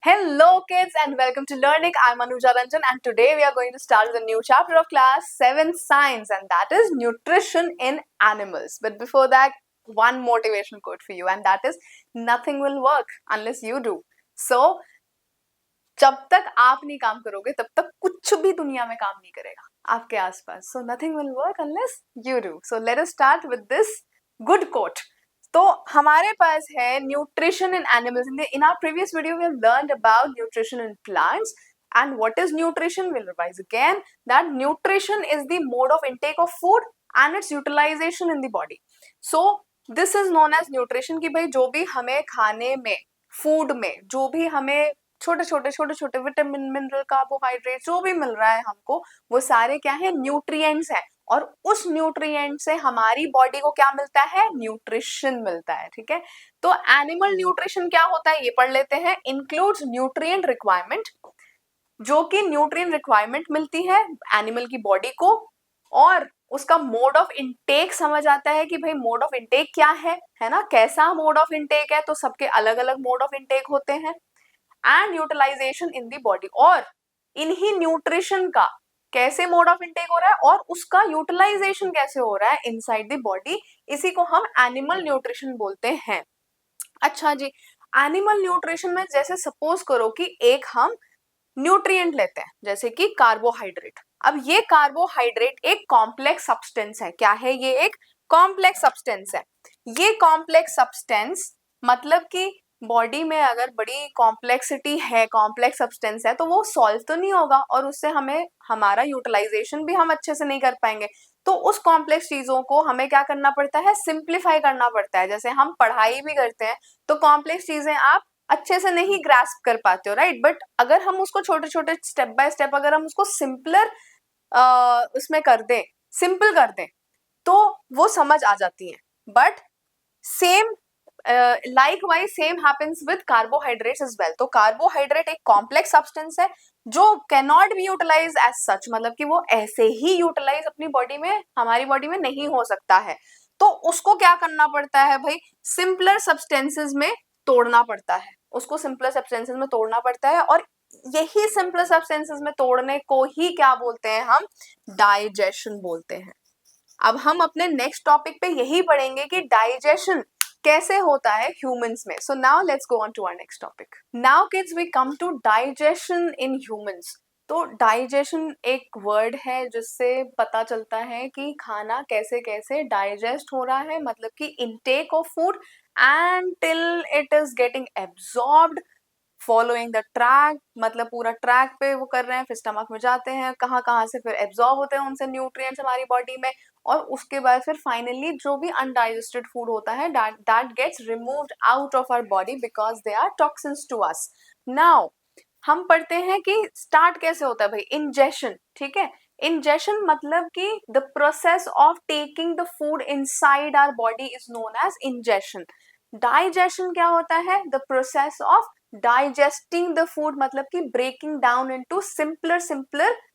Hello, kids, and welcome to Learning. I'm Anuja Ranjan, and today we are going to start with a new chapter of class 7 Science, and that is nutrition in animals. But before that, one motivation quote for you, and that is nothing will work unless you do. So, जब तक आप नहीं काम करोगे तब तक कुछ भी दुनिया में काम नहीं करेगा आपके आसपास. So nothing will work unless you do. So let us start with this good quote. तो हमारे पास है nutrition in animals. In our previous video we have learned about nutrition in plants. And what is nutrition? We'll revise again that nutrition is the mode of intake of food and its utilization in the body. So this is known as nutrition कि भाई जो भी हमें खाने में, food में जो भी हमें छोटे छोटे विटामिन, मिनरल, कार्बोहाइड्रेट जो भी मिल रहा है हमको, वो सारे क्या है? न्यूट्रिएंट्स है. और उस न्यूट्रिएंट से हमारी बॉडी को क्या मिलता है? न्यूट्रिशन मिलता है. ठीक है, तो एनिमल न्यूट्रिशन क्या होता है ये पढ़ लेते हैं. इंक्लूड्स न्यूट्रिएंट रिक्वायरमेंट, जो कि न्यूट्रिएंट रिक्वायरमेंट मिलती है एनिमल की बॉडी को, और उसका मोड ऑफ इनटेक समझ आता है कि भाई मोड ऑफ इनटेक क्या है ना, कैसा मोड ऑफ इनटेक है. तो सबके अलग अलग मोड ऑफ इनटेक होते हैं. And utilization in the body, और इन्हीं न्यूट्रिशन का कैसे मोड ऑफ इनटेक हो रहा है और उसका यूटिलाइजेशन कैसे हो रहा है इनसाइड द बॉडी, इसी को हम एनिमल न्यूट्रिशन बोलते हैं. अच्छा जी, एनिमल न्यूट्रिशन में जैसे सपोज करो कि एक हम न्यूट्रिएंट लेते हैं जैसे कि कार्बोहाइड्रेट. अब ये कार्बोहाइड्रेट एक कॉम्प्लेक्स सब्सटेंस है. क्या है? ये एक कॉम्प्लेक्स सब्सटेंस है. ये कॉम्प्लेक्स सब्सटेंस मतलब कि बॉडी में अगर बड़ी कॉम्प्लेक्सिटी है, कॉम्प्लेक्स सब्सटेंस है, तो वो सॉल्व तो नहीं होगा और उससे हमें हमारा यूटिलाइजेशन भी हम अच्छे से नहीं कर पाएंगे. तो उस कॉम्प्लेक्स चीजों को हमें क्या करना पड़ता है? सिंप्लीफाई करना पड़ता है. जैसे हम पढ़ाई भी करते हैं तो कॉम्प्लेक्स चीजें आप अच्छे से नहीं ग्रास्प कर पाते हो, राइट. बट अगर हम उसको छोटे छोटे स्टेप बाय स्टेप अगर हम उसको सिंपलर उसमें कर दें, सिंपल कर दें, तो वो समझ आ जाती है. But same likewise same happens with carbohydrates as well. तो कार्बोहाइड्रेट एक कॉम्प्लेक्स सब्सटेंस है जो cannot be utilized as such, मतलब कि वो ऐसे ही यूटिलाइज अपनी बॉडी में, हमारी बॉडी में नहीं हो सकता है. तो उसको क्या करना पड़ता है भाई? सिंपलर सब्सटेंसेस में तोड़ना पड़ता है. उसको सिंपलर सब्सटेंसेस में तोड़ना पड़ता है, और यही सिंपलर सब्सटेंसेस में तोड़ने को ही क्या बोलते हैं? हम डाइजेशन बोलते हैं. अब हम अपने नेक्स्ट टॉपिक पे यही पढ़ेंगे कि डाइजेशन कैसे होता है ह्यूमंस में. So now let's go on to our next topic. Now kids we come to digestion in humans. तो डाइजेशन एक वर्ड है जिससे पता चलता है कि खाना कैसे कैसे डाइजेस्ट हो रहा है, मतलब कि intake of food and till it is getting absorbed following the track, मतलब पूरा ट्रैक पे वो कर रहे हैं, फिर स्टमक में जाते हैं, कहाँ कहाँ से फिर एब्जॉर्ब होते हैं उनसे न्यूट्रिएंट्स हमारी बॉडी में, और उसके बाद फिर फाइनली जो भी अनडाइजेस्टेड फूड होता है that gets removed out of our body because they are toxins to us. नाउ हम पढ़ते हैं कि स्टार्ट कैसे होता है भाई? इंजेशन. ठीक है, इंजेशन मतलब कि the process of taking the food inside our body is known as ingestion. Digestion क्या होता है? The process of digesting the food, मतलब कि breaking down into simpler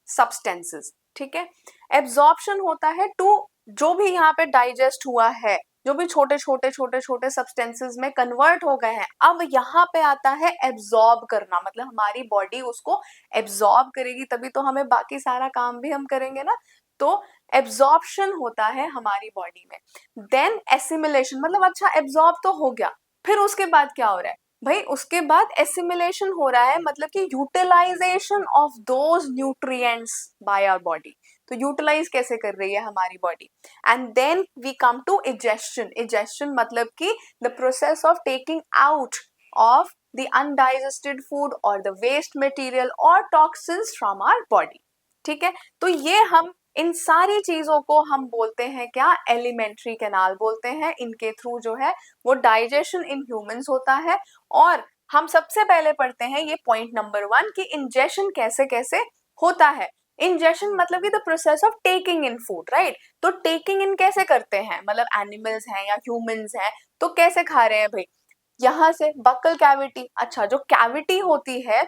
substances. ठीक है, एब्जॉर्प्शन होता है टू जो भी यहाँ पे डाइजेस्ट हुआ है, जो भी छोटे सब्सटेंसेस में कन्वर्ट हो गए हैं. अब यहाँ पे आता है एब्जॉर्ब करना, मतलब हमारी बॉडी उसको एब्जॉर्ब करेगी तभी तो हमें बाकी सारा काम भी हम करेंगे ना. तो एब्जॉर्प्शन होता है हमारी बॉडी में. देन एसिमिलेशन, मतलब अच्छा एब्जॉर्ब तो हो गया, फिर उसके बाद क्या हो रहा है भाई? उसके बाद एसिमिलेशन हो रहा है, मतलब कि utilization of those nutrients by our body. तो यूटिलाइज कैसे कर रही है हमारी body. And then we come to egestion. Egestion मतलब कि the process of taking out of the undigested food और द वेस्ट मटेरियल और टॉक्सिन्स फ्रॉम आवर बॉडी. ठीक है, तो ये हम इन सारी चीजों को हम बोलते हैं क्या? एलिमेंट्री कैनाल बोलते हैं. इनके थ्रू जो है वो डाइजेशन इन ह्यूमंस होता है. और हम सबसे पहले पढ़ते हैं ये पॉइंट नंबर 1 कि इंजेशन कैसे कैसे होता है. इंजेशन मतलब कि the process of taking in food, right. तो टेकिंग इन कैसे करते हैं? मतलब एनिमल्स हैं या ह्यूमंस हैं तो कैसे खा रहे हैं भाई? यहाँ से बक्कल कैविटी. अच्छा, जो कैविटी होती है,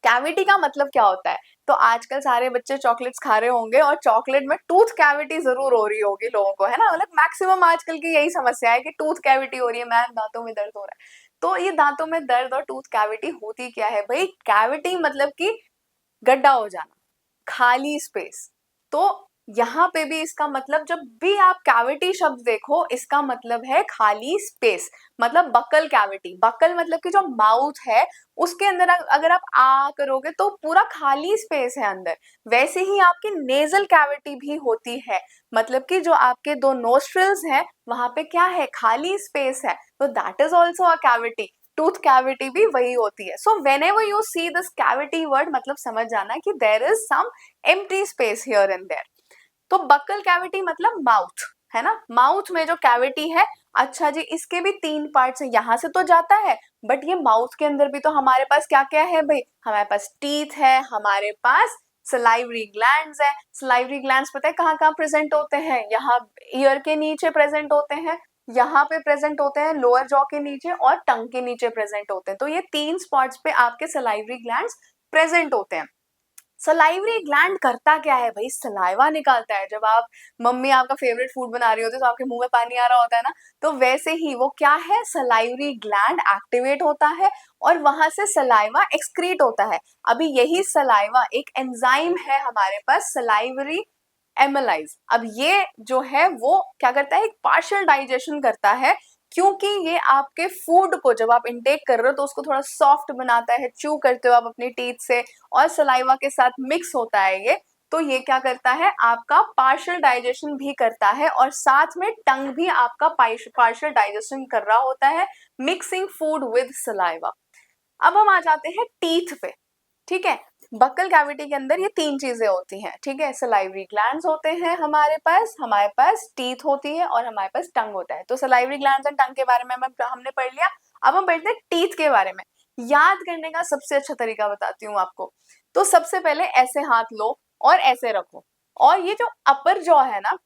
कैविटी का मतलब क्या होता है? तो आजकल सारे बच्चे चॉकलेट्स खा रहे होंगे और चॉकलेट में टूथ कैविटी जरूर हो रही होगी लोगों को, है ना. मतलब मैक्सिमम आजकल की यही समस्या है कि टूथ कैविटी हो रही है, मैम दांतों में दर्द हो रहा है. तो ये दांतों में दर्द और टूथ कैविटी होती क्या है भाई? कैविटी मतलब कि गड्ढा हो जाना, खाली स्पेस। तो यहाँ पे भी इसका मतलब, जब भी आप कैविटी शब्द देखो, इसका मतलब है खाली स्पेस, मतलब बकल कैविटी। बकल मतलब कि जो माउथ है उसके अंदर अगर आप आ करोगे तो पूरा खाली स्पेस है अंदर। वैसे ही आपकी नेजल कैविटी भी होती है, मतलब कि जो आपके दो नोस्ट्रिल्स हैं वहां पे क्या है? खाली स्पेस है, तो that is also a cavity. Tooth cavity भी वही होती है। So whenever you see this cavity word, मतलब समझ जाना कि there is some empty space here and there. तो बक्कल कैविटी मतलब माउथ, है ना? माउथ में जो कैविटी है, अच्छा जी, इसके भी 3 पार्ट्स हैं। यहाँ से तो जाता है, बट ये माउथ के अंदर भी तो हमारे पास क्या क्या है भाई? हमारे पास टीथ है, हमारे पास सलाइवरी ग्लैंड्स है। सलाइवरी ग्लैंड्स पता है कहाँ कहाँ प्रेजेंट होते हैं? यहाँ ईयर के नीचे प्रेजेंट होते हैं, यहाँ पे प्रेजेंट होते हैं लोअर जॉ के नीचे, और टंग के नीचे प्रेजेंट होते हैं। तो ये 3 स्पॉट्स पे आपके सलाइवरी ग्लैंड्स प्रेजेंट होते हैं। सलाइवरी ग्लैंड करता क्या है भाई? सलाइवा निकालता है। जब आप, मम्मी आपका फेवरेट फूड बना रही होती है तो आपके मुंह में पानी आ रहा होता है ना, तो वैसे ही वो क्या है? सलाइवरी ग्लैंड एक्टिवेट होता है और वहां से सलाइवा एक्सक्रीट होता है। अभी यही सलाइवा, एक एंजाइम है हमारे पास, सलाइवरी एमलाइज। अब ये जो है वो क्या करता है? एक पार्शियल डाइजेशन करता है, क्योंकि ये आपके फूड को जब आप इंटेक कर रहे हो तो उसको थोड़ा सॉफ्ट बनाता है, च्यू करते हो आप अपनी टीथ से, और सलाइवा के साथ मिक्स होता है ये। तो ये क्या करता है? आपका पार्शियल डाइजेशन भी करता है, और साथ में टंग भी आपका पार्शियल डाइजेशन कर रहा होता है, मिक्सिंग फूड विद सलाइवा। अब हम आ जाते हैं टीथ पे, ठीक है? बक्कल कैविटी के अंदर ये 3 चीजें होती हैं, ठीक है? सलाइवरी ग्लैंड्स होते हैं हमारे पास टीथ होती है, और हमारे पास टंग होता है। तो सलाइवरी ग्लैंड्स एंड टंग के बारे में हमने पढ़ लिया। अब हम पढ़ते हैं टीथ के बारे में। याद करने का सबसे अच्छा तरीका बताती हूँ आपको। तो सबसे पहले ऐसे हाथ लो और ऐसे रखो, और ये जो अपर जॉ है ना,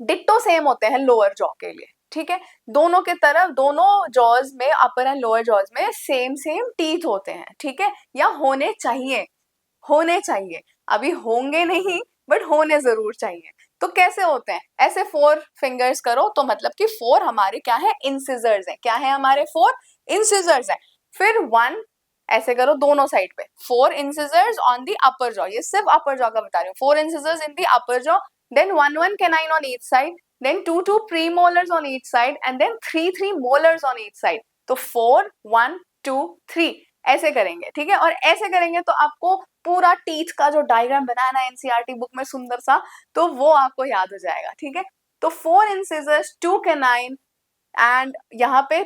डिट्टो सेम होते हैं लोअर जॉ के लिए, ठीक है? दोनों के तरफ, दोनों जॉज में, अपर एंड लोअर जॉज में सेम सेम टीथ होते हैं, ठीक है? या होने चाहिए, होने चाहिए। अभी होंगे नहीं, बट होने जरूर चाहिए। तो कैसे होते हैं? ऐसे 4 फिंगर्स करो, तो मतलब कि 4 हमारे क्या है? इंसिजर्स हैं। क्या है हमारे? 4 इंसिजर्स हैं। फिर 1 ऐसे करो दोनों साइड पे, 4 incisors on the upper jaw. ये सिर्फ अपर जॉ का बता रही हूँ। 4 incisors in the upper jaw, then 1 canine on each side, then 2 premolars on each side, and then 3 molars on each side. तो 4 1 2 3 ऐसे करेंगे, ठीक है? और ऐसे करेंगे तो आपको पूरा टीथ का जो डायग्राम बनाना है एनसीईआरटी बुक में सुंदर सा, तो वो आपको याद हो जाएगा, ठीक है? तो 4 इंसिजर्स, 2 canine, एंड यहाँ पे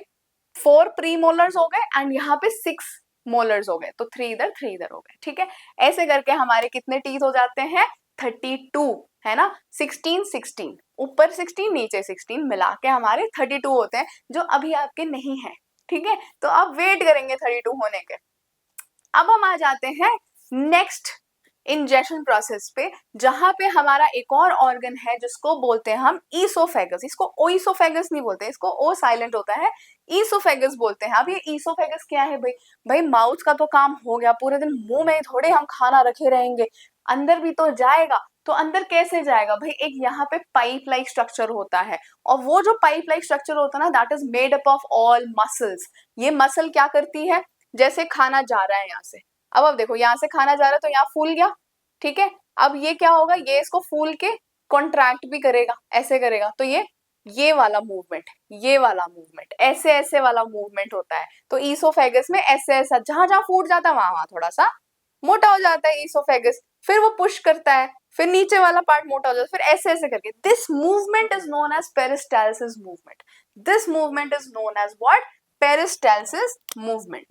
4 प्रीमोलर्स हो गए, एंड यहाँ पे 6 मोलर्स हो गए। तो 3 इधर 3 इधर हो गए, ठीक है? ऐसे करके हमारे कितने टीथ हो जाते हैं? 32, है ना? 16 16, ऊपर 16 नीचे 16 मिला के हमारे 32 होते हैं, जो अभी आपके नहीं है, ठीक है? तो आप वेट करेंगे 32 होने के। अब हम आ जाते हैं नेक्स्ट इंजेक्शन प्रोसेस पे, जहां पे हमारा एक और ऑर्गन है जिसको बोलते हैं हम ईसोफेगस। इसको ओइसोफेगस नहीं बोलते, इसको ओ साइलेंट होता है, ईसोफेगस बोलते हैं। अब ये ईसोफेगस क्या है भाई? भाई माउथ का तो काम हो गया, पूरे दिन मुंह में थोड़े हम खाना रखे रहेंगे, अंदर भी तो जाएगा। तो अंदर कैसे जाएगा भाई? एक यहाँ पे पाइप लाइक स्ट्रक्चर होता है, और वो जो पाइप लाइक स्ट्रक्चर होता है ना, that is made up of all muscles. ये मसल क्या करती है? जैसे खाना जा रहा है यहाँ से, अब देखो यहाँ से खाना जा रहा है तो यहाँ फूल गया, ठीक है? अब ये क्या होगा? ये इसको फूल के कॉन्ट्रैक्ट भी करेगा, ऐसे करेगा, तो ये वाला मूवमेंट, ये वाला मूवमेंट, ऐसे ऐसे वाला मूवमेंट होता है। तो ईसोफेगस में ऐसे ऐसा, जहां जहां फूट जाता है वहां थोड़ा सा मोटा हो जाता है ईसोफेगस, फिर वो पुश करता है, फिर नीचे वाला पार्ट मोटा हो जाता है, फिर ऐसे ऐसे करके। This movement is known as peristalsis movement. This movement is known as what? Peristalsis movement.